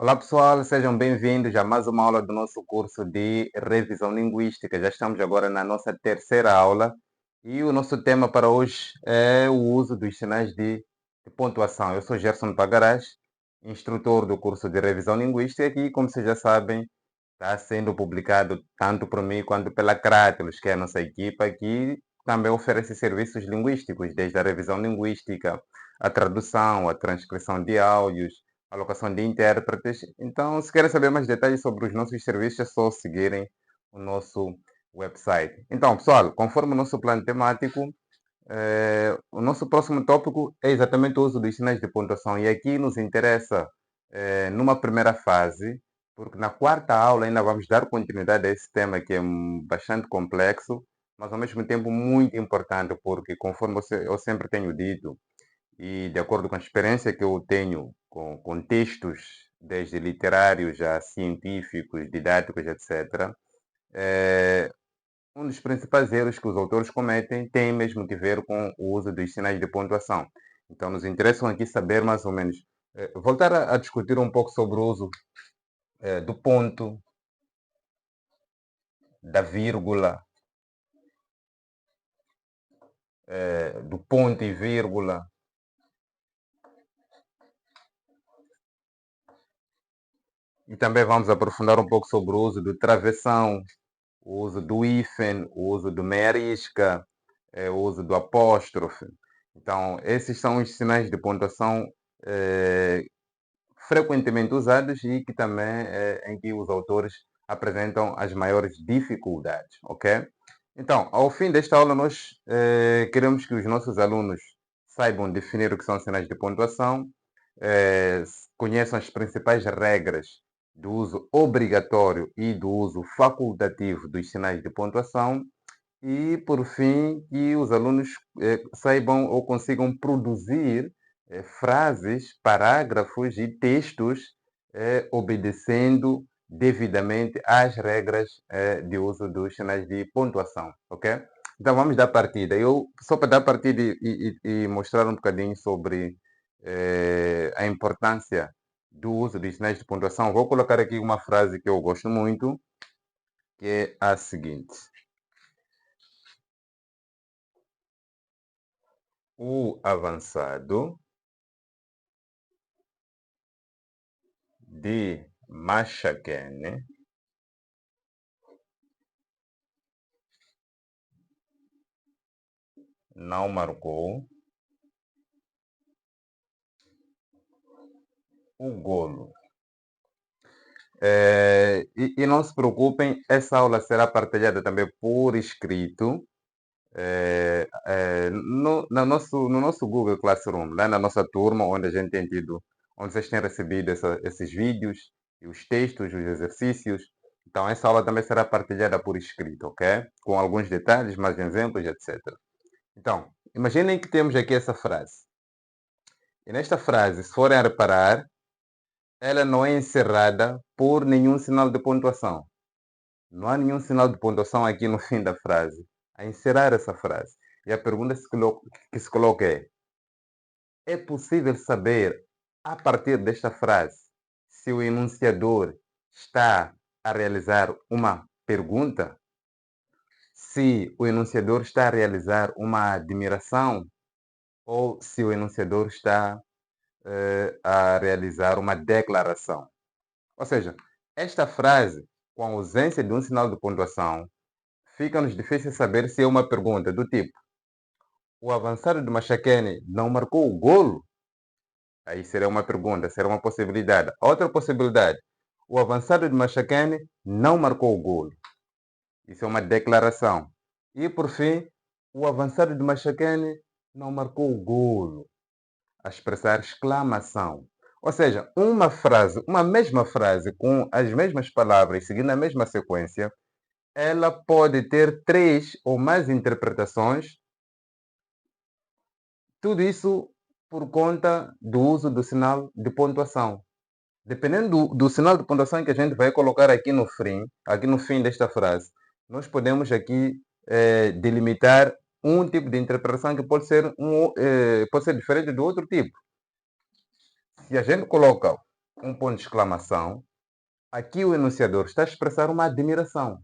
Olá pessoal, sejam bem-vindos a mais uma aula do nosso curso de revisão linguística. Já estamos agora na nossa terceira aula e o nosso tema para hoje é o uso dos sinais de pontuação. Eu sou Gerson Pagaraz, instrutor do curso de revisão linguística e, como vocês já sabem, está sendo publicado tanto por mim quanto pela Crátelos, que é a nossa equipa, que também oferece serviços linguísticos, desde a revisão linguística, a tradução, a transcrição de áudios, a alocação de intérpretes. Então, se querem saber mais detalhes sobre os nossos serviços, é só seguirem o nosso website. Então, pessoal, conforme o nosso plano temático, o nosso próximo tópico é exatamente o uso dos sinais de pontuação. E aqui nos interessa, numa primeira fase, porque na quarta aula ainda vamos dar continuidade a esse tema que é bastante complexo, mas ao mesmo tempo muito importante, porque conforme eu sempre tenho dito, e de acordo com a experiência que eu tenho com textos, desde literários a científicos, didáticos, etc., um dos principais erros que os autores cometem tem mesmo que ver com o uso dos sinais de pontuação. Então, nos interessam aqui saber mais ou menos, voltar a discutir um pouco sobre o uso do ponto, da vírgula, do ponto e vírgula. E também vamos aprofundar um pouco sobre o uso do travessão, o uso do hífen, o uso do meia arisca, o uso do apóstrofe. Então, esses são os sinais de pontuação frequentemente usados e que também em que os autores apresentam as maiores dificuldades, ok? Então, ao fim desta aula, nós queremos que os nossos alunos saibam definir o que são sinais de pontuação, conheçam as principais regras do uso obrigatório e do uso facultativo dos sinais de pontuação e, por fim, que os alunos saibam ou consigam produzir frases, parágrafos e textos obedecendo devidamente às regras de uso dos sinais de pontuação, ok? Então vamos dar partida. Eu, só para dar partida e mostrar um bocadinho sobre a importância do uso dos sinais de pontuação, vou colocar aqui uma frase que eu gosto muito, que é a seguinte. O avançado de Machakene não marcou o golo. E não se preocupem, essa aula será partilhada também por escrito no nosso Google Classroom, lá na nossa turma, onde a gente tem tido, onde vocês têm recebido esses vídeos e os textos, os exercícios. Então, essa aula também será partilhada por escrito, ok? Com alguns detalhes, mais exemplos, etc. Então, imaginem que temos aqui essa frase. E nesta frase, se forem a reparar, ela não é encerrada por nenhum sinal de pontuação. Não há nenhum sinal de pontuação aqui no fim da frase, a encerrar essa frase. E a pergunta que se coloca é possível saber, a partir desta frase, se o enunciador está a realizar uma pergunta? Se o enunciador está a realizar uma admiração? Ou se o enunciador está a realizar uma declaração? Ou seja, esta frase, com a ausência de um sinal de pontuação, fica-nos difícil saber se é uma pergunta do tipo: o avançado de Machakene não marcou o golo? Aí será uma pergunta, será uma possibilidade. Outra possibilidade: o avançado de Machakene não marcou o golo. Isso é uma declaração. E por fim, o avançado de Machakene não marcou o golo, a expressar exclamação. Ou seja, uma frase, uma mesma frase com as mesmas palavras, seguindo a mesma sequência, ela pode ter três ou mais interpretações, tudo isso por conta do uso do sinal de pontuação. Dependendo do sinal de pontuação que a gente vai colocar aqui no fim desta frase, nós podemos aqui delimitar um tipo de interpretação que pode ser diferente do outro tipo. Se a gente coloca um ponto de exclamação, aqui o enunciador está a expressar uma admiração.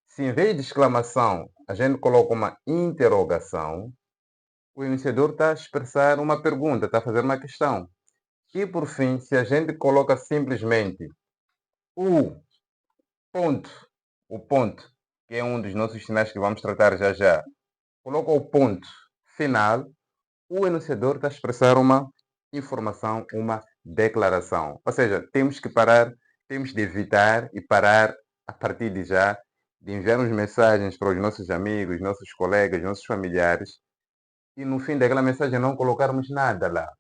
Se em vez de exclamação a gente coloca uma interrogação, o enunciador está a expressar uma pergunta, está a fazer uma questão. E por fim, se a gente coloca simplesmente o ponto, o ponto, que é um dos nossos sinais que vamos tratar já já, coloca o ponto final, o enunciador está a expressar uma informação, uma declaração. Ou seja, temos que parar, temos de evitar e parar a partir de já de enviarmos mensagens para os nossos amigos, nossos colegas, nossos familiares e no fim daquela mensagem não colocarmos nada lá.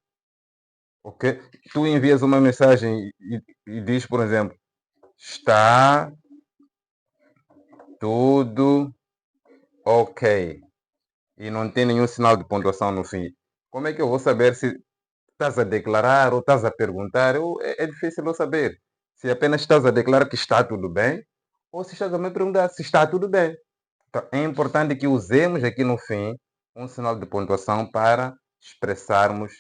Ok? Tu envias uma mensagem e diz, por exemplo, está tudo ok. E não tem nenhum sinal de pontuação no fim. Como é que eu vou saber se estás a declarar ou estás a perguntar? É difícil eu saber. Se apenas estás a declarar que está tudo bem ou se estás a me perguntar se está tudo bem. Então, é importante que usemos aqui no fim um sinal de pontuação para expressarmos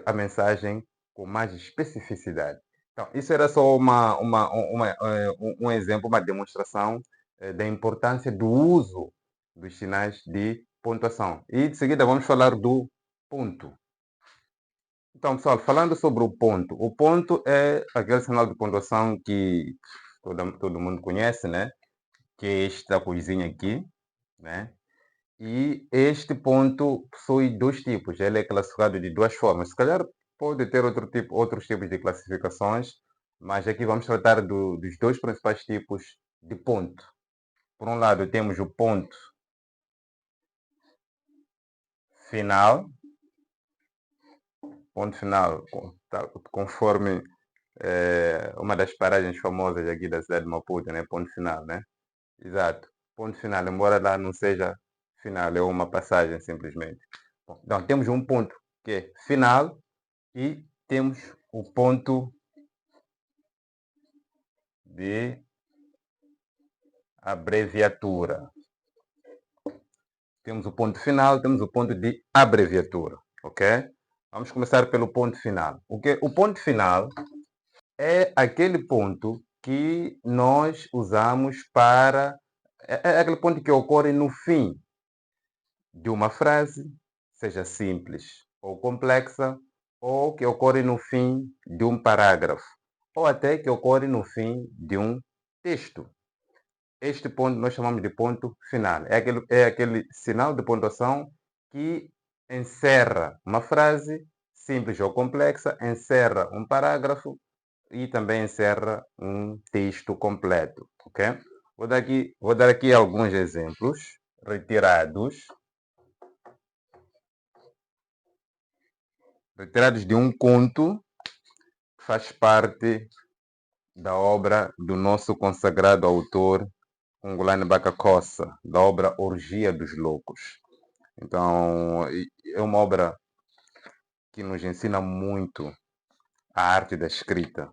a mensagem com mais especificidade. Então, isso era só um exemplo, uma demonstração da importância do uso dos sinais de pontuação. E de seguida vamos falar do ponto. Então, pessoal, falando sobre o ponto é aquele sinal de pontuação que todo mundo conhece, né? Que é esta coisinha aqui, né? E este ponto possui dois tipos. Ele é classificado de duas formas. Se calhar pode ter outros tipos de classificações, mas aqui vamos tratar dos dois principais tipos de ponto. Por um lado, temos o ponto final, conforme uma das paragens famosas aqui da cidade de Maputo, né? Ponto final, né? Exato. Ponto final, embora lá não seja final, é uma passagem simplesmente. Bom, então, temos um ponto que é final e temos o ponto de abreviatura. Temos o ponto final, temos o ponto de abreviatura, ok? Vamos começar pelo ponto final. O ponto final é aquele ponto que nós usamos para... É aquele ponto que ocorre no fim de uma frase, seja simples ou complexa, ou que ocorre no fim de um parágrafo, ou até que ocorre no fim de um texto. Este ponto nós chamamos de ponto final. É aquele sinal de pontuação que encerra uma frase, simples ou complexa, encerra um parágrafo e também encerra um texto completo. Ok? Vou dar aqui alguns exemplos retirados de um conto que faz parte da obra do nosso consagrado autor Ungulane Bacacossa, da obra Orgia dos Loucos. Então, é uma obra que nos ensina muito a arte da escrita.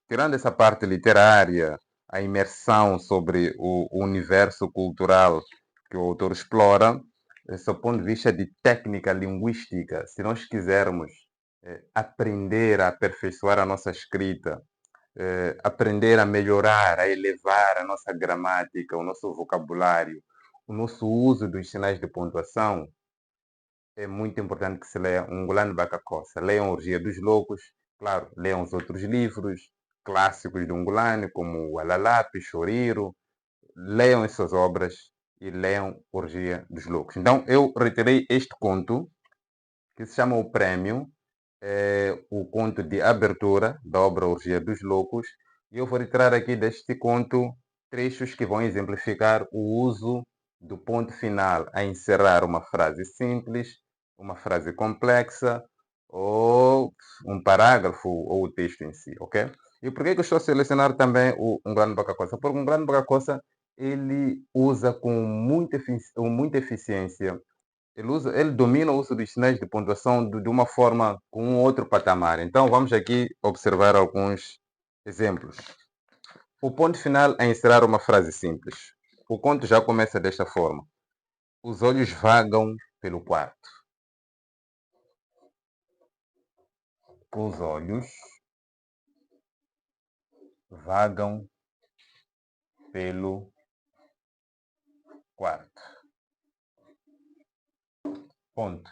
Tirando essa parte literária, a imersão sobre o universo cultural que o autor explora, do ponto de vista de técnica linguística, se nós quisermos aprender a aperfeiçoar a nossa escrita, aprender a melhorar, a elevar a nossa gramática, o nosso vocabulário, o nosso uso dos sinais de pontuação, é muito importante que se leia Ungulane Bacacossa. Leiam Orgia dos Loucos, claro, leiam os outros livros clássicos de Ungulane, como o Alalape, Choriro, leiam essas obras e leiam Orgia dos Loucos. Então, eu retirei este conto, que se chama O Prémio, o conto de abertura da obra Orgia dos Loucos, e eu vou retirar aqui deste conto trechos que vão exemplificar o uso do ponto final a encerrar uma frase simples, uma frase complexa, ou um parágrafo, ou o texto em si, ok? E por que eu estou a selecionar também um grande Bacacossa? Porque um grande Bacacossa, ele usa com muita eficiência, ele domina o uso dos sinais de pontuação de uma forma com um outro patamar. Então, vamos aqui observar alguns exemplos. O ponto final é encerrar uma frase simples. O conto já começa desta forma. Os olhos vagam pelo quarto. os olhos vagam pelo quarto. Ponto.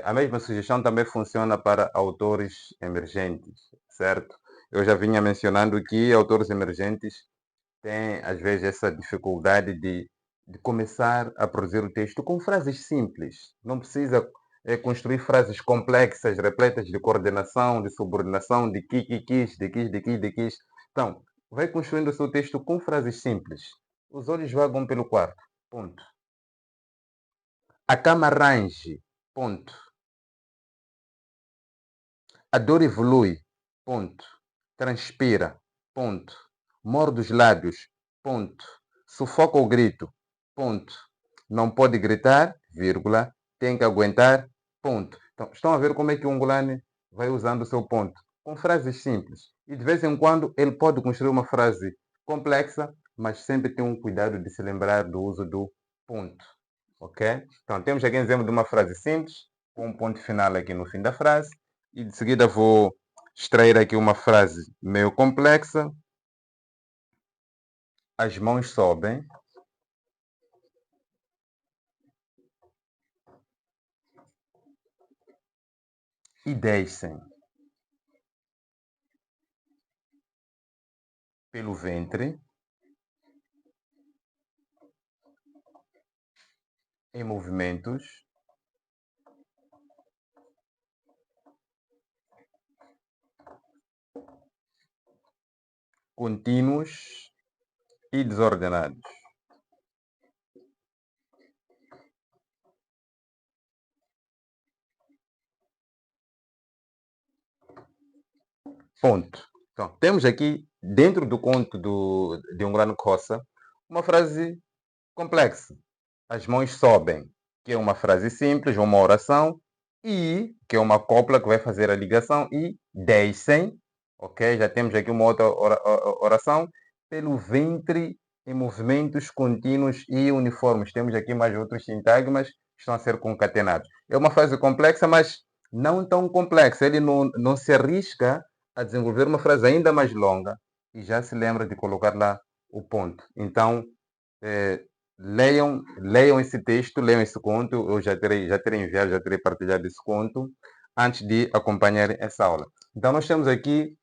A mesma sugestão também funciona para autores emergentes, certo? Eu já vinha mencionando que autores emergentes têm, às vezes, essa dificuldade de começar a produzir o texto com frases simples. Não precisa construir frases complexas, repletas de coordenação, de subordinação, de quis, de quis, de quis, de quis. Então, vai construindo o seu texto com frases simples. Os olhos vagam pelo quarto. Ponto. A cama range. Ponto. A dor evolui. Ponto. Transpira. Ponto. Morde os lábios. Ponto. Sufoca o grito. Ponto. Não pode gritar, vírgula. Tem que aguentar. Ponto. Então, estão a ver como é que o Ungolani vai usando o seu ponto? Com frases simples. E de vez em quando ele pode construir uma frase complexa, mas sempre tem um cuidado de se lembrar do uso do ponto. Ok? Então, temos aqui um exemplo de uma frase simples, com um ponto final aqui no fim da frase. E de seguida vou extrair aqui uma frase meio complexa. As mãos sobem e descem pelo ventre em movimentos contínuos e desordenados. Ponto. Então, temos aqui, dentro do conto de Ungolano Coça, uma frase complexa. As mãos sobem, que é uma frase simples, uma oração, e, que é uma copla que vai fazer a ligação, e descem, ok? Já temos aqui uma outra oração, pelo ventre em movimentos contínuos e uniformes. Temos aqui mais outros sintagmas que estão a ser concatenados. É uma frase complexa, mas não tão complexa. Ele não se arrisca a desenvolver uma frase ainda mais longa e já se lembra de colocar lá o ponto. Então, leiam esse texto, leiam esse conto. Eu já terei enviado, já terei partilhado esse conto antes de acompanhar essa aula. Então, nós temos aqui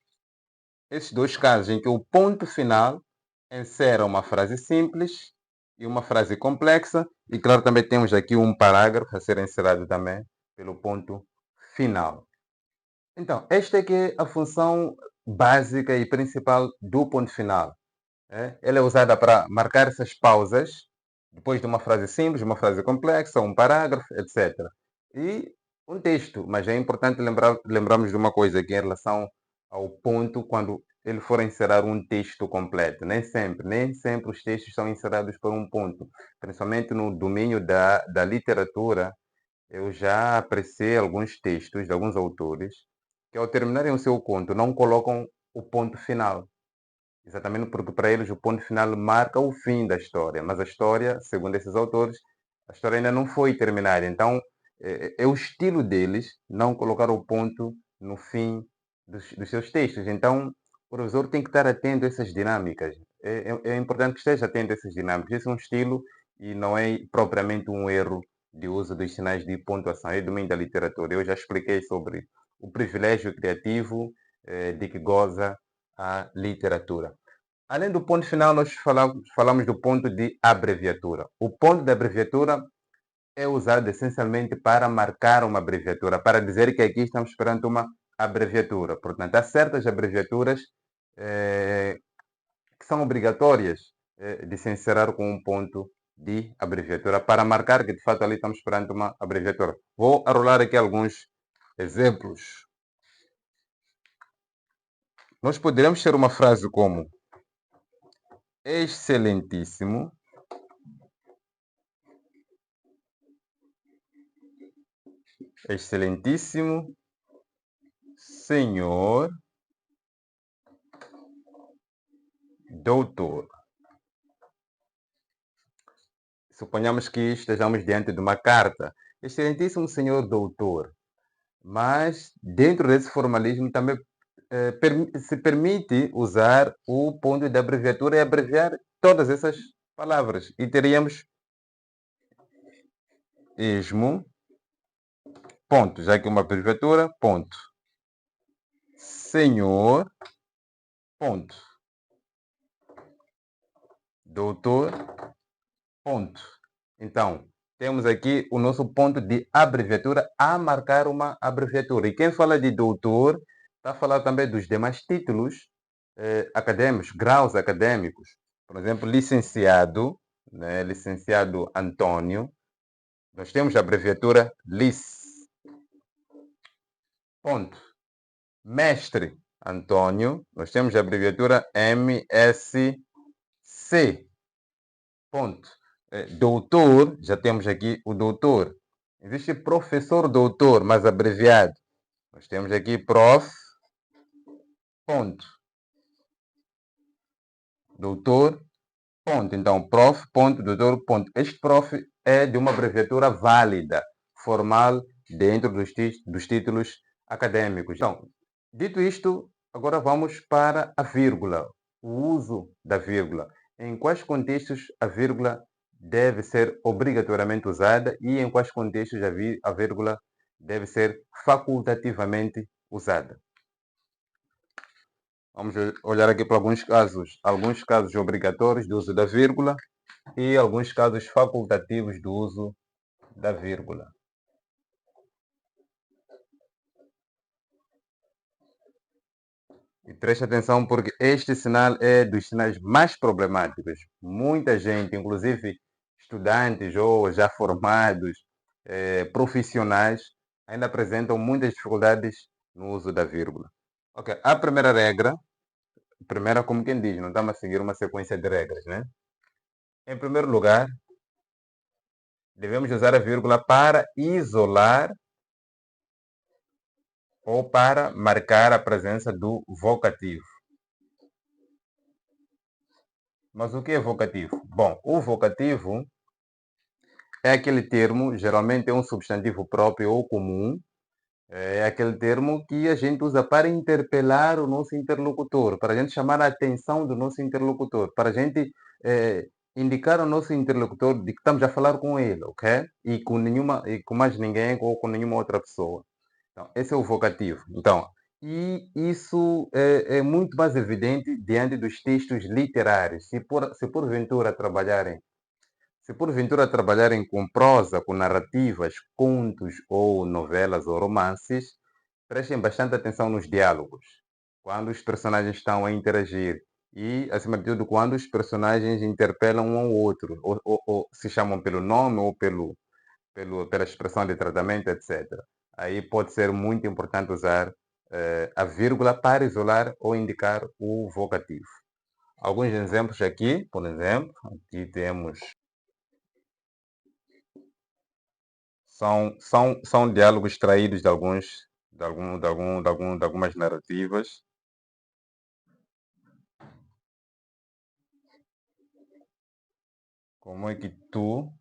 esses dois casos em que o ponto final encerra uma frase simples e uma frase complexa. E, claro, também temos aqui um parágrafo a ser encerrado também pelo ponto final. Então, esta é que é a função básica e principal do ponto final. Ela é usada para marcar essas pausas depois de uma frase simples, uma frase complexa, um parágrafo, etc. E um texto, mas é importante lembrarmos de uma coisa aqui em relação ao ponto quando ele for encerrar um texto completo. Nem sempre os textos são encerrados por um ponto. Principalmente no domínio da literatura, eu já apreciei alguns textos de alguns autores que ao terminarem o seu conto não colocam o ponto final. Exatamente porque para eles o ponto final marca o fim da história, mas a história, segundo esses autores, a história ainda não foi terminada. Então, é o estilo deles não colocar o ponto no fim dos seus textos. Então, o professor tem que estar atento a essas dinâmicas. É importante que esteja atento a essas dinâmicas. Esse é um estilo e não é propriamente um erro de uso dos sinais de pontuação. É domínio da literatura. Eu já expliquei sobre o privilégio criativo de que goza a literatura. Além do ponto final, nós falamos do ponto de abreviatura. O ponto de abreviatura é usado essencialmente para marcar uma abreviatura, para dizer que aqui estamos perante uma abreviatura. Portanto, há certas abreviaturas que são obrigatórias de se encerrar com um ponto de abreviatura, para marcar que de fato ali estamos perante uma abreviatura. Vou arrolar aqui alguns exemplos. Nós poderíamos ter uma frase como excelentíssimo excelentíssimo senhor doutor. Suponhamos que estejamos diante de uma carta. Excelentíssimo senhor doutor. Mas dentro desse formalismo também se permite usar o ponto de abreviatura e abreviar todas essas palavras. E teríamos esmo, ponto, já que uma abreviatura, ponto. Senhor, ponto. Doutor, ponto. Então, temos aqui o nosso ponto de abreviatura a marcar uma abreviatura. E quem fala de doutor está a falar também dos demais títulos acadêmicos, graus acadêmicos. Por exemplo, licenciado, né? Licenciado Antônio. Nós temos a abreviatura LIS. Ponto. Mestre Antônio, nós temos a abreviatura MSC. Ponto. Doutor, já temos aqui o doutor. Existe professor doutor, mas abreviado. Nós temos aqui prof. Ponto. Doutor. Ponto. Então, prof. Ponto. Doutor. Ponto. Este prof é de uma abreviatura válida, formal, dentro dos títulos acadêmicos. Então, dito isto, agora vamos para a vírgula. O uso da vírgula. Em quais contextos a vírgula deve ser obrigatoriamente usada e em quais contextos a vírgula deve ser facultativamente usada. Vamos olhar aqui para alguns casos obrigatórios do uso da vírgula e alguns casos facultativos do uso da vírgula. E preste atenção porque este sinal é dos sinais mais problemáticos. Muita gente, inclusive estudantes ou já formados, profissionais, ainda apresentam muitas dificuldades no uso da vírgula. Ok, a primeira regra, como quem diz, não estamos a seguir uma sequência de regras, né? Em primeiro lugar, devemos usar a vírgula para isolar ou para marcar a presença do vocativo. Mas o que é vocativo? Bom, o vocativo é aquele termo, geralmente é um substantivo próprio ou comum, é aquele termo que a gente usa para interpelar o nosso interlocutor, para a gente chamar a atenção do nosso interlocutor, para a gente indicar ao nosso interlocutor de que estamos a falar com ele, ok? E com mais ninguém ou com nenhuma outra pessoa. Então, esse é o vocativo. Então, e isso é muito mais evidente diante dos textos literários. Se porventura trabalharem com prosa, com narrativas, contos ou novelas ou romances, prestem bastante atenção nos diálogos, quando os personagens estão a interagir e, acima de tudo, quando os personagens interpelam um ao outro, ou se chamam pelo nome ou pela expressão de tratamento, etc. Aí pode ser muito importante usar a vírgula para isolar ou indicar o vocativo. Alguns exemplos aqui, por exemplo, aqui temos são diálogos extraídos de algumas narrativas. Como é que tu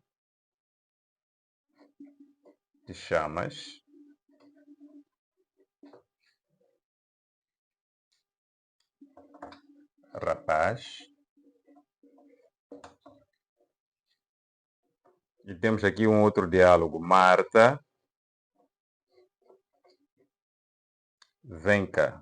te chamas? Rapaz. E temos aqui um outro diálogo. Marta, vem cá.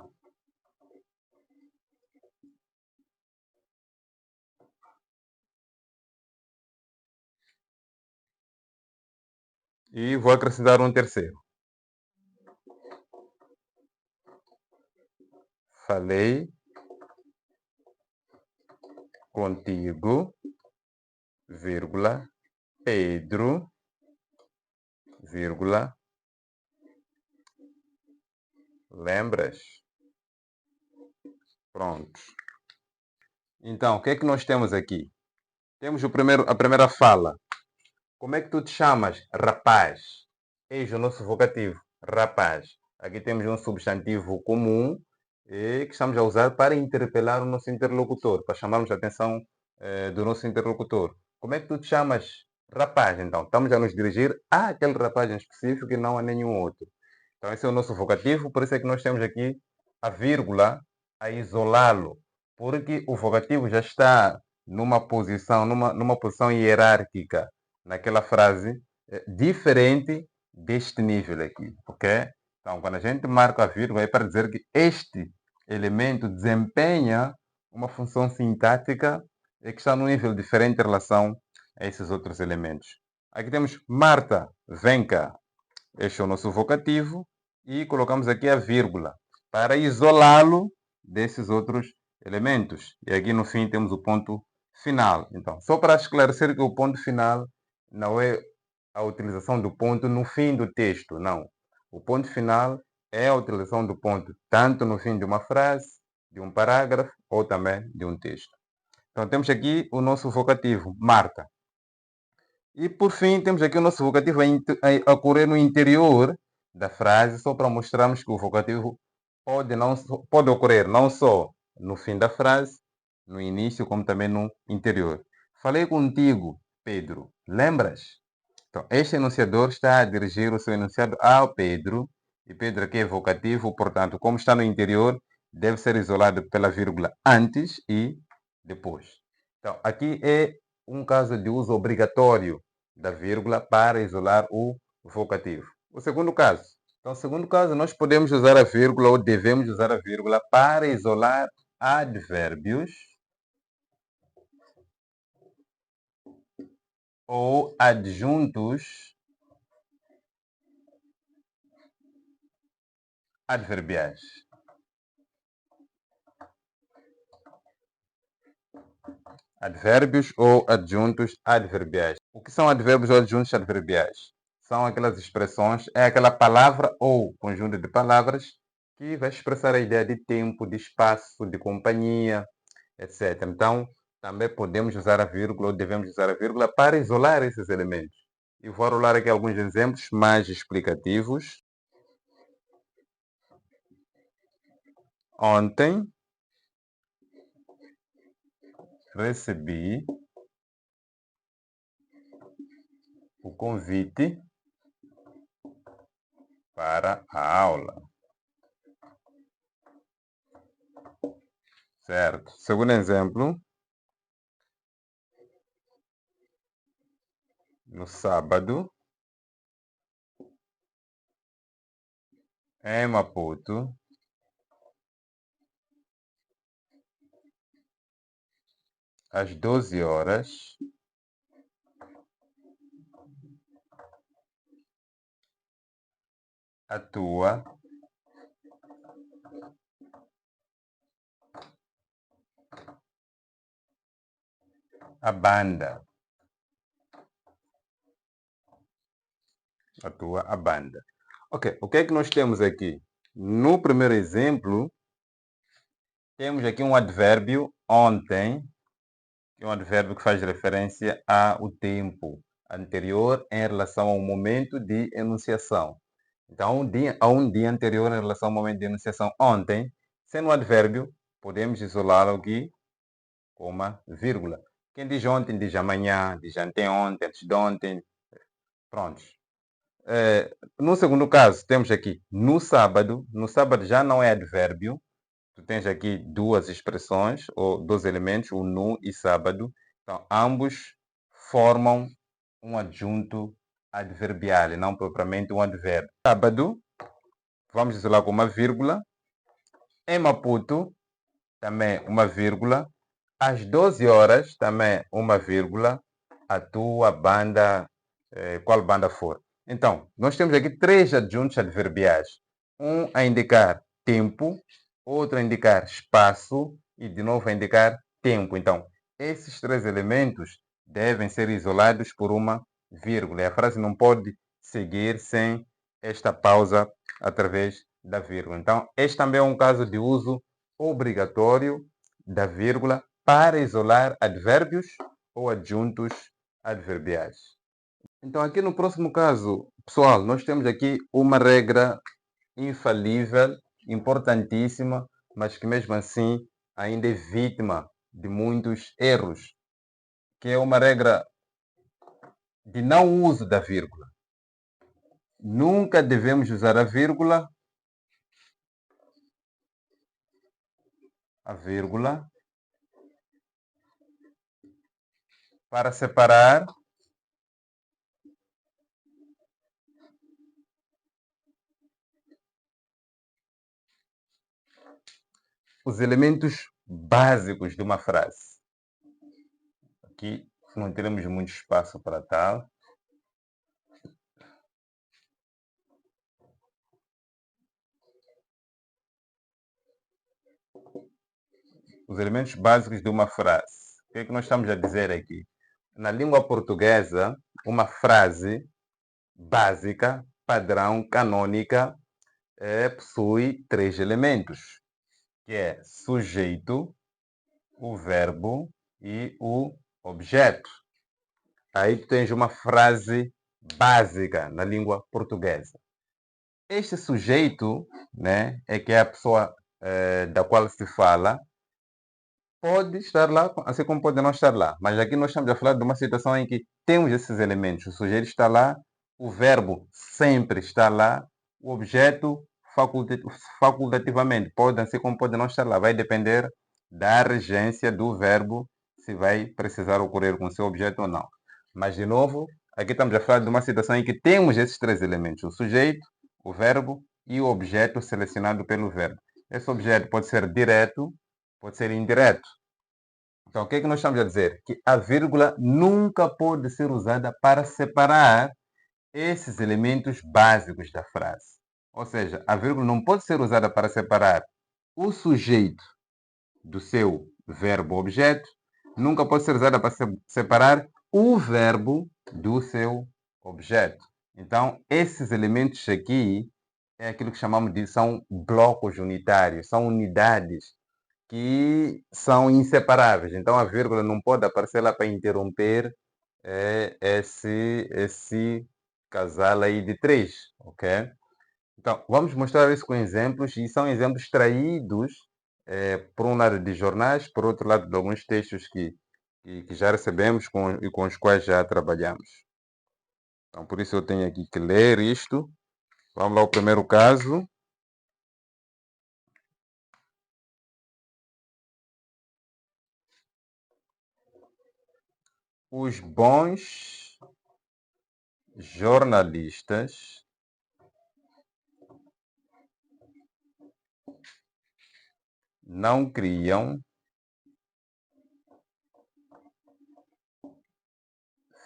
E vou acrescentar um terceiro. Falei contigo, vírgula, Pedro, vírgula, lembras? Pronto. Então, o que é que nós temos aqui? Temos a primeira fala. Como é que tu te chamas? Rapaz. Eis o nosso vocativo. Rapaz. Aqui temos um substantivo comum que estamos a usar para interpelar o nosso interlocutor, para chamarmos a atenção do nosso interlocutor. Como é que tu te chamas? Rapaz, então. Estamos a nos dirigir àquele rapaz em específico e não a nenhum outro. Então, esse é o nosso vocativo, por isso é que nós temos aqui a vírgula a isolá-lo, porque o vocativo já está numa posição hierárquica naquela frase, diferente deste nível aqui, ok? Então, quando a gente marca a vírgula, é para dizer que este elemento desempenha uma função sintática que está num nível diferente em relação a esses outros elementos. Aqui temos Marta, vem cá. Este é o nosso vocativo e colocamos aqui a vírgula para isolá-lo desses outros elementos. E aqui no fim temos o ponto final. Então, só para esclarecer que o ponto final não é a utilização do ponto no fim do texto, não. O ponto final é a utilização do ponto tanto no fim de uma frase, de um parágrafo ou também de um texto. Então, temos aqui o nosso vocativo, Marta. E por fim, temos aqui o nosso vocativo a ocorrer no interior da frase, só para mostrarmos que o vocativo pode ocorrer não só no fim da frase, no início, como também no interior. Falei contigo, Pedro. Lembras? Então, este enunciador está a dirigir o seu enunciado ao Pedro, e Pedro aqui é vocativo, portanto, como está no interior, deve ser isolado pela vírgula antes e depois. Então, aqui é um caso de uso obrigatório da vírgula para isolar o vocativo. O segundo caso. Então, no segundo caso, nós podemos usar a vírgula ou devemos usar a vírgula para isolar advérbios ou adjuntos adverbiais. Advérbios ou adjuntos adverbiais. O que são advérbios ou adjuntos adverbiais? São aquelas expressões, é aquela palavra ou conjunto de palavras que vai expressar a ideia de tempo, de espaço, de companhia, etc. Então, também podemos usar a vírgula ou devemos usar a vírgula para isolar esses elementos. E vou rolar aqui alguns exemplos mais explicativos. Ontem recebi o convite para a aula. Certo. Segundo exemplo, no sábado, em Maputo, às 12 horas, atua a banda. Atua a banda. Ok, o que é que nós temos aqui? No primeiro exemplo, temos aqui um advérbio ontem, que é um advérbio que faz referência ao tempo anterior em relação ao momento de enunciação. Então, a um dia anterior em relação ao momento de enunciação ontem, sendo um advérbio, podemos isolá-lo aqui com uma vírgula. Quem diz ontem, diz amanhã, diz anteontem, antes de ontem. Prontos. No segundo caso, temos aqui no sábado. No sábado já não é advérbio. Tu tens aqui duas expressões, ou dois elementos, o no e sábado. Então, ambos formam um adjunto adverbial, e não propriamente um advérbio. Sábado, vamos isolar com uma vírgula. Em Maputo, também uma vírgula. Às 12 horas, também uma vírgula. A tua banda, qual banda for. Então, nós temos aqui três adjuntos adverbiais. Um a indicar tempo, outro a indicar espaço e de novo a indicar tempo. Então, esses três elementos devem ser isolados por uma vírgula. E a frase não pode seguir sem esta pausa através da vírgula. Então, este também é um caso de uso obrigatório da vírgula para isolar advérbios ou adjuntos adverbiais. Então, aqui no próximo caso, pessoal, nós temos aqui uma regra infalível, importantíssima, mas que mesmo assim ainda é vítima de muitos erros, que é uma regra de não uso da vírgula. nunca devemos usar a vírgula para separar os elementos básicos de uma frase. Aqui não teremos muito espaço para tal. Os elementos básicos de uma frase. O que é que nós estamos a dizer aqui? Na língua portuguesa, uma frase básica, padrão, canônica, possui 3 elementos, que é sujeito, o verbo e o objeto. Aí tu tens uma frase básica na língua portuguesa. Este sujeito, né, é que é a pessoa da qual se fala, pode estar lá, assim como pode não estar lá. Mas aqui nós estamos a falar de uma situação em que temos esses elementos. O sujeito está lá, o verbo sempre está lá, o objeto facultativamente pode, assim como pode não estar lá. Vai depender da regência do verbo, se vai precisar ocorrer com o seu objeto ou não. Mas, de novo, aqui estamos a falar de uma situação em que temos esses 3 elementos. O sujeito, o verbo e o objeto selecionado pelo verbo. Esse objeto pode ser direto, pode ser indireto. Então, o que é que nós estamos a dizer? Que a vírgula nunca pode ser usada para separar esses elementos básicos da frase. Ou seja, a vírgula não pode ser usada para separar o sujeito do seu verbo-objeto, nunca pode ser usada para separar o verbo do seu objeto. Então, esses elementos aqui é aquilo que chamamos de são blocos unitários, são unidades que são inseparáveis. Então, a vírgula não pode aparecer lá para interromper esse casal aí de 3, ok? Então, vamos mostrar isso com exemplos, e são exemplos extraídos, por um lado de jornais, por outro lado de alguns textos que já recebemos e com os quais já trabalhamos. Então, por isso eu tenho aqui que ler isto. Vamos lá ao primeiro caso. Os bons jornalistas não criam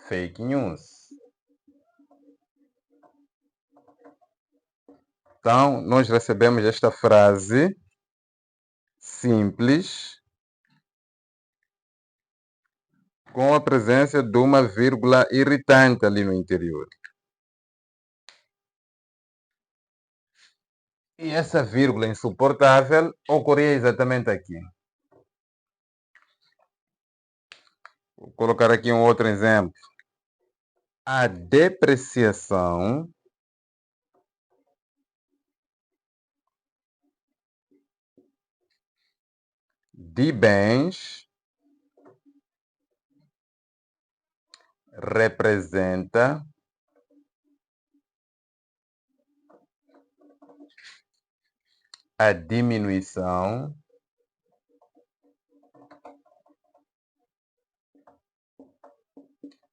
fake news. Então, nós recebemos esta frase simples com a presença de uma vírgula irritante ali no interior. E essa vírgula insuportável ocorria exatamente aqui. Vou colocar aqui um outro exemplo. A depreciação de bens representa a diminuição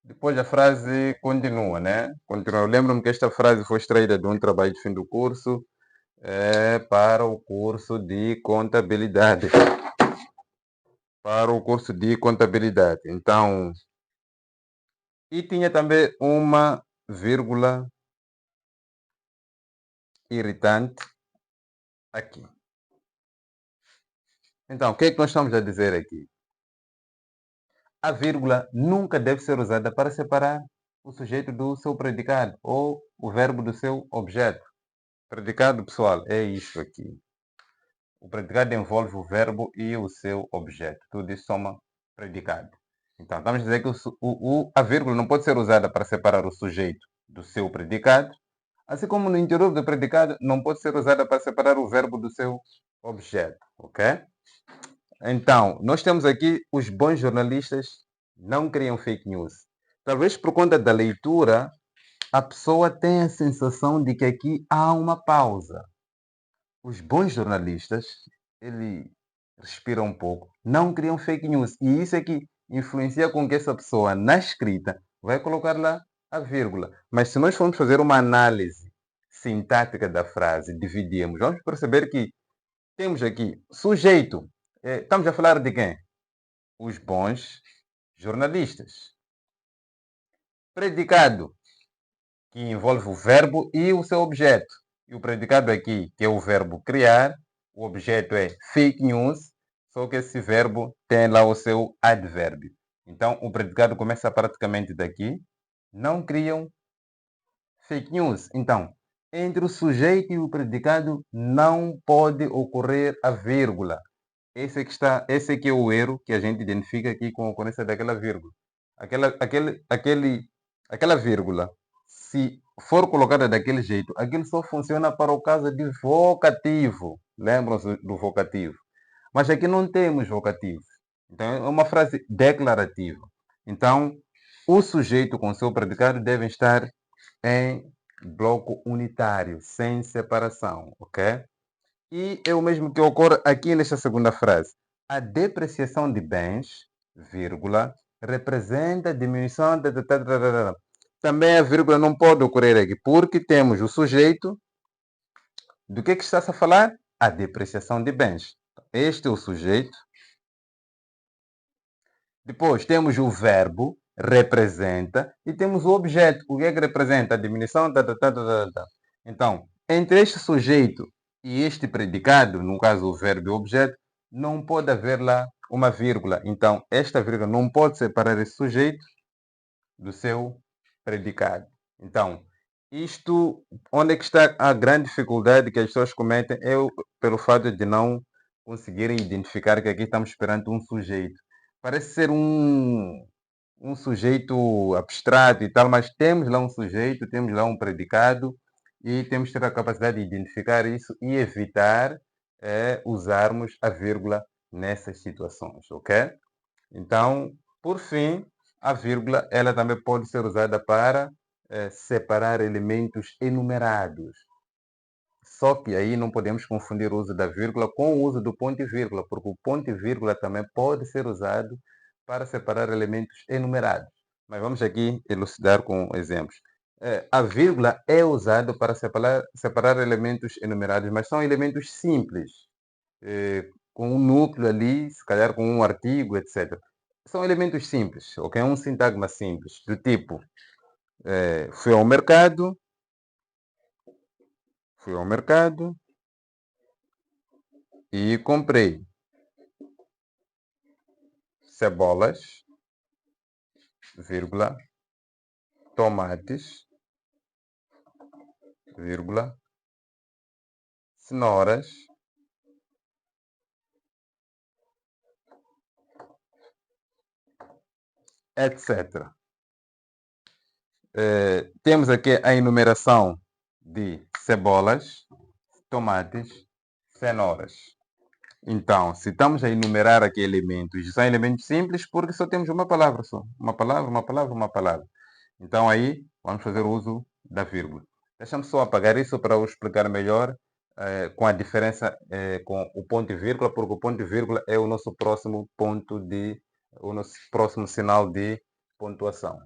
Depois a frase continua, né? Continua. Eu lembro-me que esta frase foi extraída de um trabalho de fim do curso para o curso de contabilidade. Para o curso de contabilidade. Então, e tinha também uma vírgula irritante aqui. Então, o que é que nós estamos a dizer aqui? A vírgula nunca deve ser usada para separar o sujeito do seu predicado ou o verbo do seu objeto. Predicado, pessoal, é isso aqui. O predicado envolve o verbo e o seu objeto. Tudo isso soma predicado. Então, estamos a dizer que a vírgula não pode ser usada para separar o sujeito do seu predicado, assim como no interior do predicado não pode ser usada para separar o verbo do seu objeto, ok? Então, nós temos aqui os bons jornalistas não criam fake news. Talvez por conta da leitura a pessoa tem a sensação de que aqui há uma pausa. Os bons jornalistas, ele respira um pouco, não criam fake news. E isso é que influencia com que essa pessoa, na escrita, vai colocar lá a vírgula. Mas se nós formos fazer uma análise sintática da frase, dividimos, vamos perceber que temos aqui sujeito. Estamos a falar de quem? Os bons jornalistas. Predicado, que envolve o verbo e o seu objeto. E o predicado aqui, que é o verbo criar, o objeto é fake news, só que esse verbo tem lá o seu advérbio. Então, o predicado começa praticamente daqui. Não criam fake news. Então, entre o sujeito e o predicado não pode ocorrer a vírgula. Esse aqui é o erro que a gente identifica aqui com a ocorrência daquela vírgula. Aquela vírgula, se for colocada daquele jeito, aquilo só funciona para o caso de vocativo. Lembram-se do vocativo? Mas aqui não temos vocativo. Então é uma frase declarativa. Então, o sujeito com seu predicado devem estar em bloco unitário, sem separação, ok? E é o mesmo que ocorre aqui nesta segunda frase. A depreciação de bens, vírgula, representa a diminuição. Também a vírgula não pode ocorrer aqui, porque temos o sujeito. Do que está-se a falar? A depreciação de bens. Este é o sujeito. Depois temos o verbo, representa, e temos o objeto. O que é que representa? A diminuição. Então, entre este sujeito e este predicado, no caso o verbo e o objeto, não pode haver lá uma vírgula. Então, esta vírgula não pode separar esse sujeito do seu predicado. Então, isto, onde é que está a grande dificuldade que as pessoas cometem é pelo fato de não conseguirem identificar que aqui estamos perante um sujeito. Parece ser um sujeito abstrato e tal, mas temos lá um sujeito, temos lá um predicado e temos que ter a capacidade de identificar isso e evitar usarmos a vírgula nessas situações, ok? Então, por fim, a vírgula ela também pode ser usada para separar elementos enumerados. Só que aí não podemos confundir o uso da vírgula com o uso do ponto e vírgula, porque o ponto e vírgula também pode ser usado para separar elementos enumerados. Mas vamos aqui elucidar com exemplos. A vírgula é usada para separar elementos enumerados, mas são elementos simples, com um núcleo ali, se calhar com um artigo, etc. São elementos simples, ok? Um sintagma simples, do tipo, fui ao mercado e comprei cebolas, vírgula, tomates, vírgula, cenouras, etc. Temos aqui a enumeração de cebolas, tomates, cenouras. Então, se estamos a enumerar aqui elementos, são elementos simples porque só temos uma palavra só. Uma palavra, uma palavra, uma palavra. Então aí vamos fazer uso da vírgula. Deixa-me só apagar isso para eu explicar melhor com a diferença com o ponto e vírgula, porque o ponto e vírgula é o nosso próximo ponto o nosso próximo sinal de pontuação.